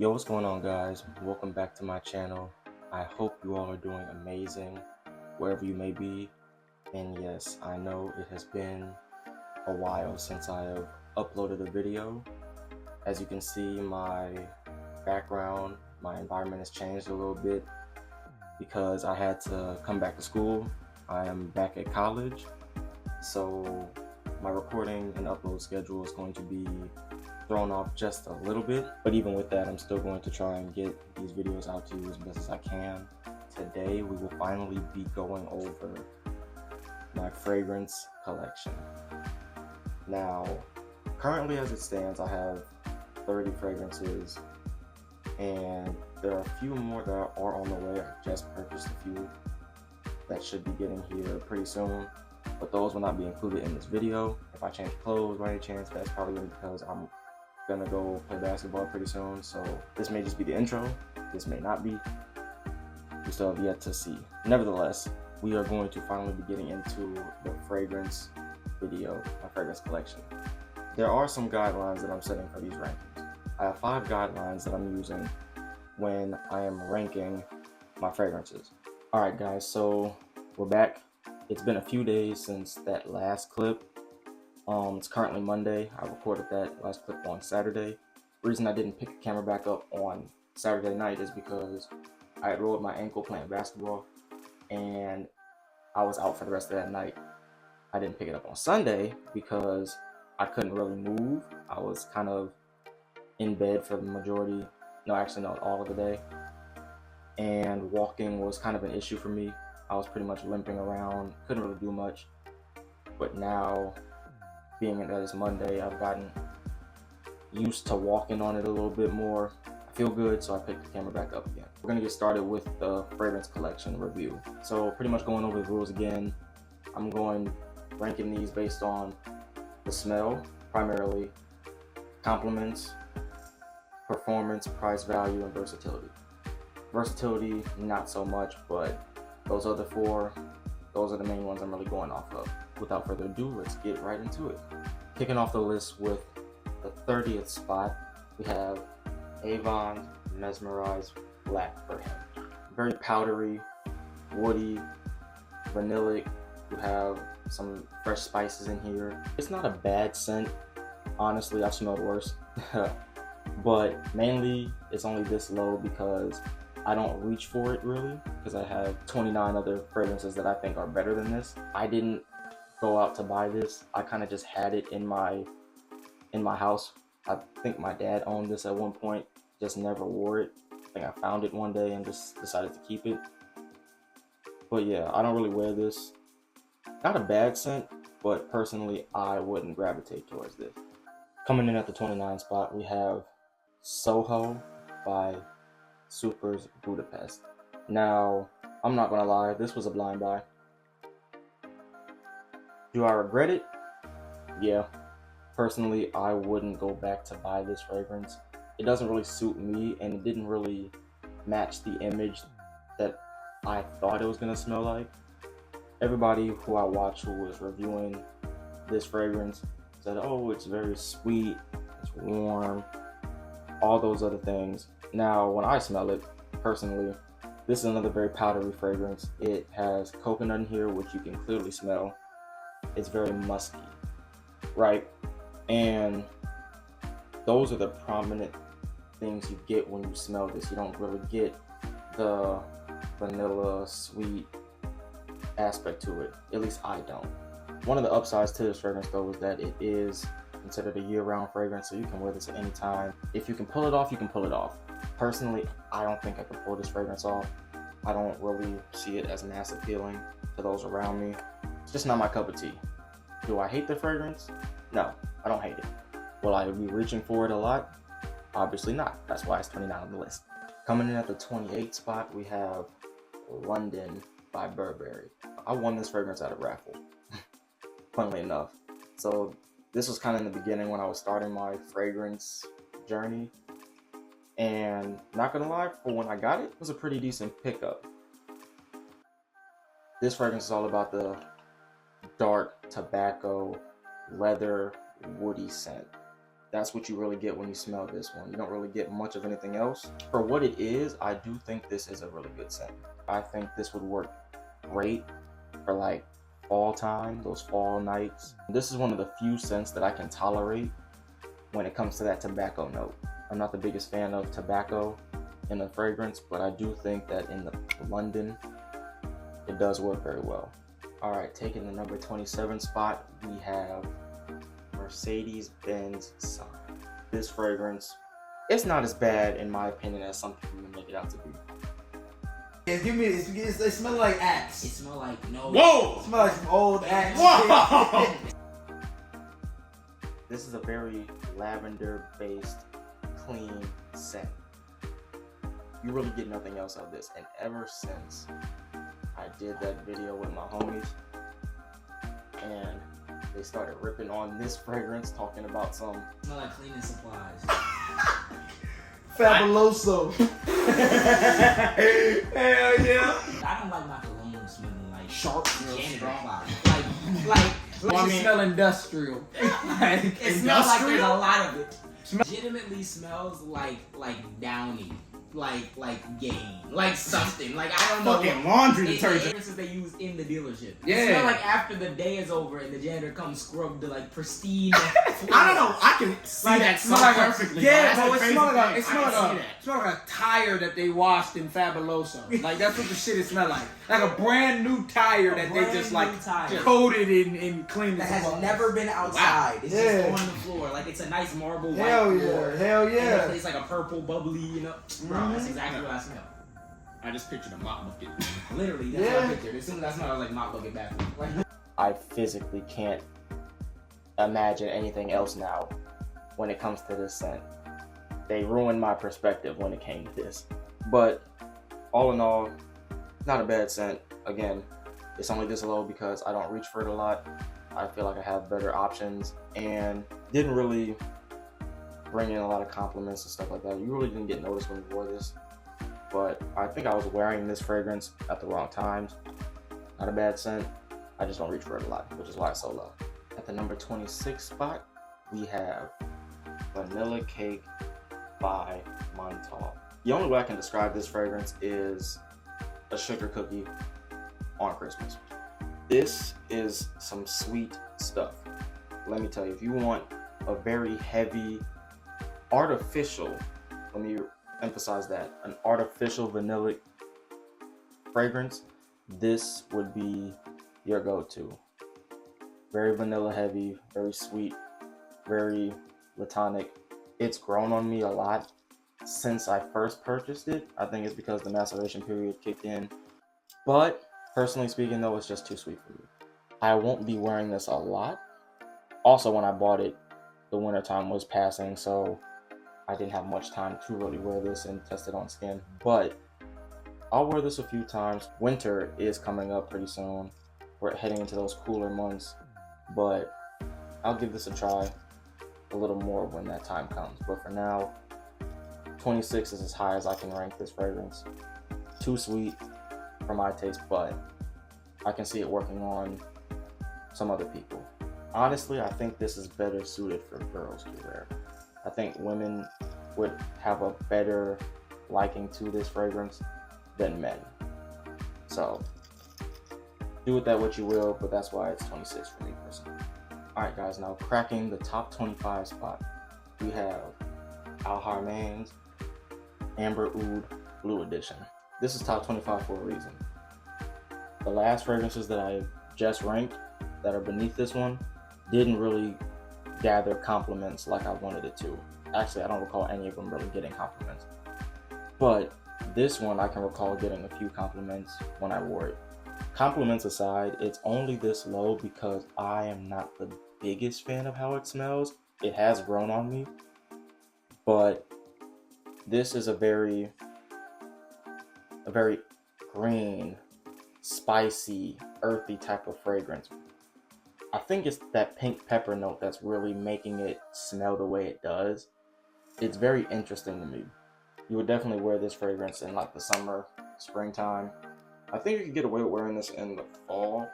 Yo, what's going on, guys? Welcome back to my channel. I hope you all are doing amazing wherever you may be. And yes, I know it has been a while since I have uploaded a video. As you can see, my background, my environment has changed a little bit because I had to come back to school. I am back at college, so my recording and upload schedule is going to be thrown off just a little bit, but even with that, I'm still going to try and get these videos out to you as best as I can. Today we will finally be going over my fragrance collection. Now, currently as it stands, I have 30 fragrances, and there are a few more that are on the way. I just purchased a few that should be getting here pretty soon, but those will not be included in this video. If I change clothes by any chance, that's probably because I'm gonna go play basketball pretty soon, so this may just be the intro, this may not be, we still have yet to see. Nevertheless, we are going to finally be getting into the fragrance video, my fragrance collection. There are some guidelines that I'm setting for these rankings. I have 5 guidelines that I'm using when I am ranking my fragrances. Alright guys, so we're back. It's been a few days since that last clip. It's currently Monday. I recorded that last clip on Saturday. The reason I didn't pick the camera back up on Saturday night is because I had rolled my ankle playing basketball and I was out for the rest of that night. I didn't pick it up on Sunday because I couldn't really move. I was kind of in bed for the majority, all of the day. And walking was kind of an issue for me. I was pretty much limping around, couldn't really do much. But now, being that it's Monday, I've gotten used to walking on it a little bit more. I feel good, so I picked the camera back up again. We're gonna get started with the fragrance collection review. So pretty much going over the rules again. I'm ranking these based on the smell, primarily, compliments, performance, price, value, and versatility. Versatility, not so much, but those other 4, those are the main ones I'm really going off of. Without further ado, let's get right into it. Kicking off the list with the 30th spot, we have Avon Mesmerize Black for him. Very powdery, woody, vanillic. You have some fresh spices in here. It's not a bad scent. Honestly, I've smelled worse. But mainly, it's only this low because I don't reach for it really, because I have 29 other fragrances that I think are better than this. I didn't go out to buy this. I kind of just had it in my house. I think my dad owned this at one point, just never wore it. I think I found it one day and just decided to keep it. But yeah, I don't really wear this. Not a bad scent, but personally I wouldn't gravitate towards this. Coming in at the 29th spot, we have Soho by Supers Budapest. Now, I'm not gonna lie, this was a blind buy. Do I regret it? Yeah. Personally, I wouldn't go back to buy this fragrance. It doesn't really suit me, and it didn't really match the image that I thought it was gonna smell like. Everybody who I watched who was reviewing this fragrance said, oh, it's very sweet, it's warm, all those other things. Now, when I smell it, personally, this is another very powdery fragrance. It has coconut in here, which you can clearly smell. It's very musky, right? And those are the prominent things you get when you smell this. You don't really get the vanilla, sweet aspect to it. At least I don't. One of the upsides to this fragrance, though, is that it is considered a year-round fragrance, so you can wear this at any time. If you can pull it off, you can pull it off. Personally, I don't think I could pull this fragrance off. I don't really see it as mass appealing to those around me. It's just not my cup of tea. Do I hate the fragrance? No, I don't hate it. Will I be reaching for it a lot? Obviously not. That's why it's 29 on the list. Coming in at the 28th spot, we have London by Burberry. I won this fragrance at a raffle, funnily enough. So this was kind of in the beginning when I was starting my fragrance journey. And not gonna lie, for when I got it, it was a pretty decent pickup. This fragrance is all about the dark tobacco, leather, woody scent. That's what you really get when you smell this one. You don't really get much of anything else. For what it is, I do think this is a really good scent. I think this would work great for like fall time, those fall nights. This is one of the few scents that I can tolerate when it comes to that tobacco note. I'm not the biggest fan of tobacco in the fragrance, but I do think that in the London, it does work very well. All right, taking the number 27 spot, we have Mercedes-Benz Sign. This fragrance, it's not as bad in my opinion as some people make it out to be. It smells like Axe. It smells like no. Whoa! It smells like some old Axe. Whoa! This is a very lavender-based, clean scent. You really get nothing else out of this. And ever since I did that video with my homies, and they started ripping on this fragrance, talking about some. It smells like cleaning supplies. Fabuloso. Hell yeah. I don't like my cologne smelling like Sharp. janitor Strong. fly. Like Well, it smell industrial. it smells like there's a lot of it. Legitimately smells like Downy, like Gain, like something. Like I don't know. Fucking laundry The detergent. fragrances they use in the dealership. Yeah. It smell like after the day is over and the janitor comes scrub the like pristine. I don't know. I can see Like, that it so smell like perfectly. yeah, bro. but It it smell like I can see that. a tire that they washed in Fabuloso. Like that's what the shit it smell like. Like a brand new tire that they just like coated in clean. That has never been outside. Wow. It's Yeah. just on the floor. Like it's a nice marble white Hell floor. yeah. Hell And yeah. it's like a purple bubbly, you know. Bro, that's exactly what I smell. I just pictured a mop bucket. Literally, that's what I pictured. As soon as I smelled, I was like mop bucket bathroom. Like, I physically can't imagine anything else now when it comes to this scent. They ruined my perspective when it came to this. But all in all, not a bad scent. Again, it's only this low because I don't reach for it a lot. I feel like I have better options and didn't really bring in a lot of compliments and stuff like that. You really didn't get noticed when you wore this. But I think I was wearing this fragrance at the wrong times. Not a bad scent. I just don't reach for it a lot, which is why it's so low. At the number 26 spot, we have Vanilla Cake by Montal. The only way I can describe this fragrance is a sugar cookie on Christmas. This is some sweet stuff. Let me tell you, if you want a very heavy, artificial, let me emphasize that, an artificial vanilla fragrance, this would be your go-to. Very vanilla heavy, very sweet, very platonic. It's grown on me a lot since I first purchased it. I think it's because the maceration period kicked in. But personally speaking though, it's just too sweet for me. I won't be wearing this a lot. Also, when I bought it, the winter time was passing, so I didn't have much time to really wear this and test it on skin. But I'll wear this a few times. Winter is coming up pretty soon. We're heading into those cooler months. But I'll give this a try a little more when that time comes. But for now, 26 is as high as I can rank this fragrance. Too sweet for my taste, but I can see it working on some other people. Honestly, I think this is better suited for girls to wear. I think women would have a better liking to this fragrance than men. So do with that what you will, but that's why it's 26 for me personally. Alright guys, now cracking the top 25 spot, we have Al Harman's Amber Oud Blue Edition. This is top 25 for a reason. The last fragrances that I just ranked that are beneath this one didn't really gather compliments like I wanted it to. Actually, I don't recall any of them really getting compliments. But this one I can recall getting a few compliments when I wore it. Compliments aside, it's only this low because I am not the biggest fan of how it smells. It has grown on me, but this is a very green, spicy, earthy type of fragrance. I think it's that pink pepper note that's really making it smell the way it does. It's very interesting to me. You would definitely wear this fragrance in like the summer, springtime. I think you could get away with wearing this in the fall.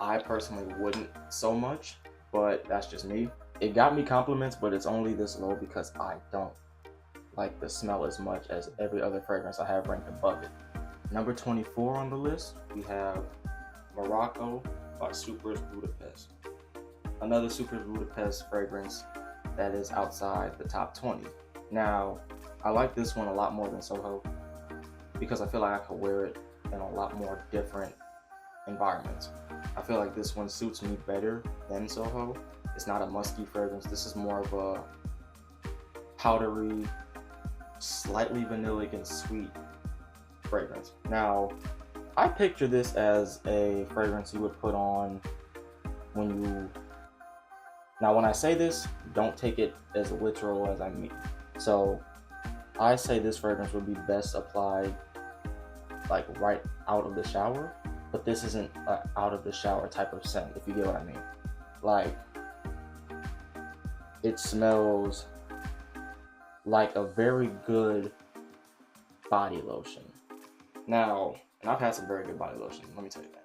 I personally wouldn't so much, but that's just me. It got me compliments, but it's only this low because I don't like the smell as much as every other fragrance I have ranked above it. Number 24 on the list, we have Morocco by Supers Budapest. Another Supers Budapest fragrance that is outside the top 20. Now, I like this one a lot more than Soho because I feel like I could wear it in a lot more different environments. I feel like this one suits me better than Soho. It's not a musky fragrance. This is more of a powdery, slightly vanillic and sweet fragrance. Now, I picture this as a fragrance you would put on when you... Now, when I say this, don't take it as literal as I mean. So, I say this fragrance would be best applied like right out of the shower, but this isn't an out of the shower type of scent, if you get what I mean. Like, it smells like a very good body lotion. Now, and I've had some very good body lotions, let me tell you that.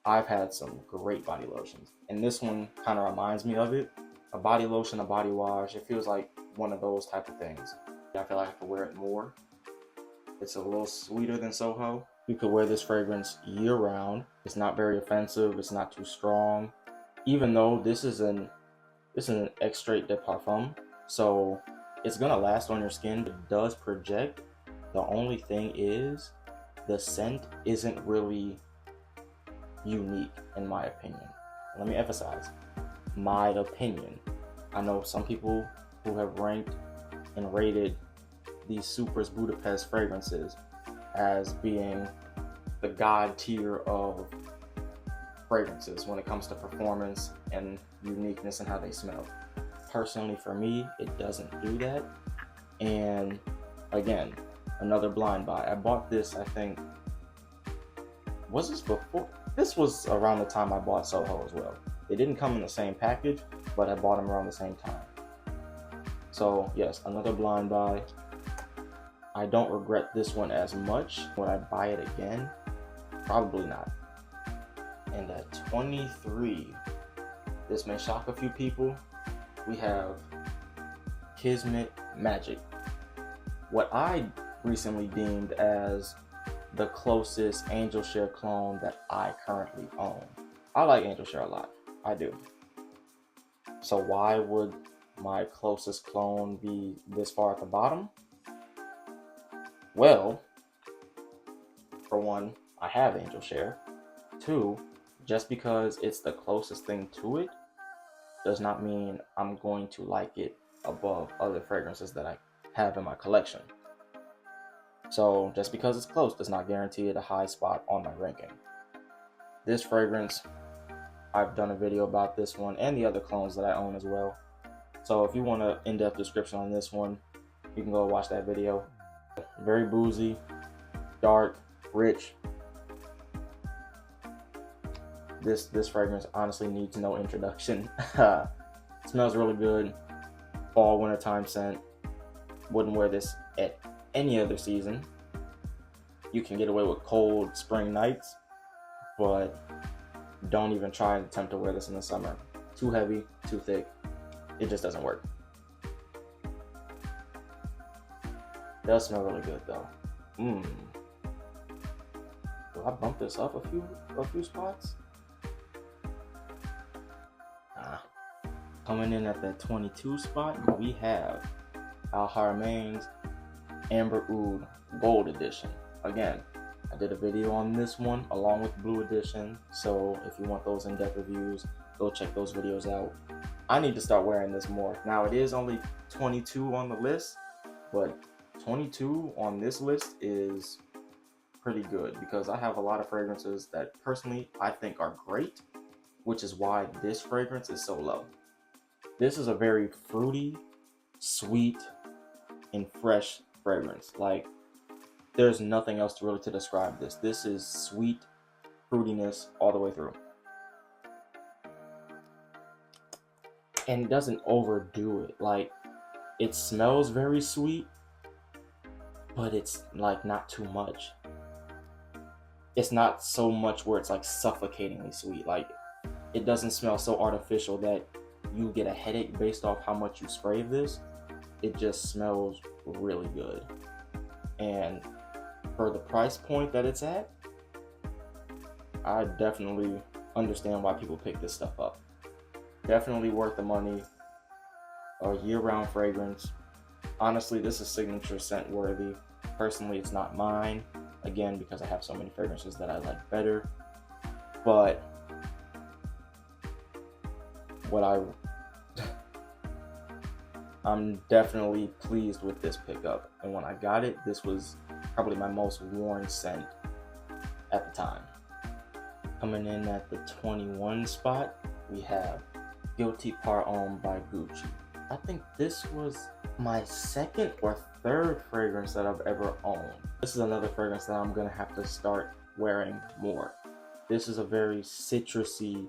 I've had some great body lotions, and this one kind of reminds me of it. A body lotion, a body wash, it feels like one of those type of things. I feel like I could wear it more. It's a little sweeter than Soho. You could wear this fragrance year round. It's not very offensive, it's not too strong. Even though this is an extrait de parfum, so it's gonna last on your skin. It does project. The only thing is, the scent isn't really unique in my opinion. Let me emphasize, my opinion. I know some people who have ranked and rated these Supers Budapest fragrances as being the god tier of fragrances when it comes to performance and uniqueness and how they smell. Personally, for me, it doesn't do that. And again, another blind buy. I bought this, I think, was this before? This was around the time I bought Soho as well. They didn't come in the same package, but I bought them around the same time. So yes, another blind buy. I don't regret this one as much. Would I buy it again? Probably not. And at 23, this may shock a few people, we have Kismet Magic. What I recently deemed as the closest Angel Share clone that I currently own. I like Angel Share a lot. I do. So why would my closest clone be this far at the bottom? Well, for one, I have Angel Share. Two, just because it's the closest thing to it does not mean I'm going to like it above other fragrances that I have in my collection. So just because it's close does not guarantee it a high spot on my ranking. This fragrance, I've done a video about this one and the other clones that I own as well. So if you want an in-depth description on this one, you can go watch that video. Very boozy, dark, rich. This fragrance honestly needs no introduction. It smells really good. Fall, wintertime scent. Wouldn't wear this at any other season. You can get away with cold spring nights, but don't even try and attempt to wear this in the summer. Too heavy, too thick. It just doesn't work. It does smell really good though. Do I bump this up a few spots? Nah. Coming in at that 22 spot, we have Al Haramain's Amber Oud Gold Edition. Again, I did a video on this one along with Blue Edition, so if you want those in-depth reviews, go check those videos out. I need to start wearing this more. Now, it is only 22 on the list, but 22 on this list is pretty good because I have a lot of fragrances that personally I think are great, which is why this fragrance is so low. This is a very fruity, sweet, and fresh fragrance. Like, there's nothing else really to describe this. This is sweet fruitiness all the way through. And it doesn't overdo it. Like, it smells very sweet, but it's like not too much. It's not so much where it's like suffocatingly sweet. Like, it doesn't smell so artificial that you get a headache based off how much you spray this. It just smells really good. And for the price point that it's at, I definitely understand why people pick this stuff up. Definitely worth the money. A year-round fragrance. Honestly, this is signature scent worthy. Personally, it's not mine. Again, because I have so many fragrances that I like better. But I'm definitely pleased with this pickup. And when I got it, this was probably my most worn scent at the time. Coming in at the 21 spot, we have Guilty Par Homme by Gucci. I think this was my second or third fragrance that I've ever owned. This is another fragrance that I'm gonna have to start wearing more. This is a very citrusy,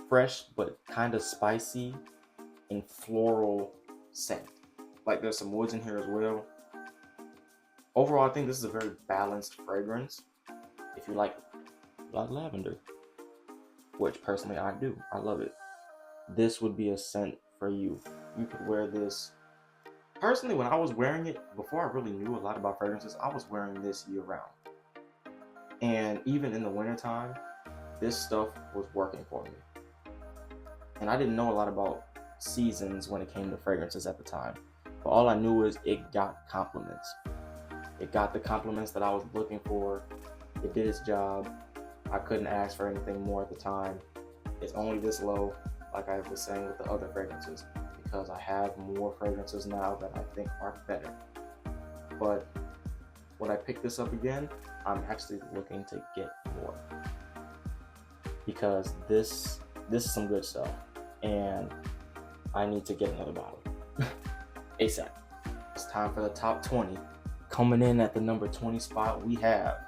fresh but kind of spicy and floral scent. Like there's some woods in here as well. Overall, I think this is a very balanced fragrance. If you like lavender, which personally I do, I love it. This would be a scent for you. You could wear this. Personally, when I was wearing it, before I really knew a lot about fragrances, I was wearing this year round. And even in the wintertime, this stuff was working for me. And I didn't know a lot about seasons when it came to fragrances at the time. But all I knew is it got compliments. It got the compliments that I was looking for. It did its job. I couldn't ask for anything more at the time. It's only this low, like I was saying with the other fragrances, because I have more fragrances now that I think are better. But when I pick this up again, I'm actually looking to get more, because this is some good stuff, and I need to get another bottle ASAP. It's time for the top 20. Coming in at the number 20 spot, we have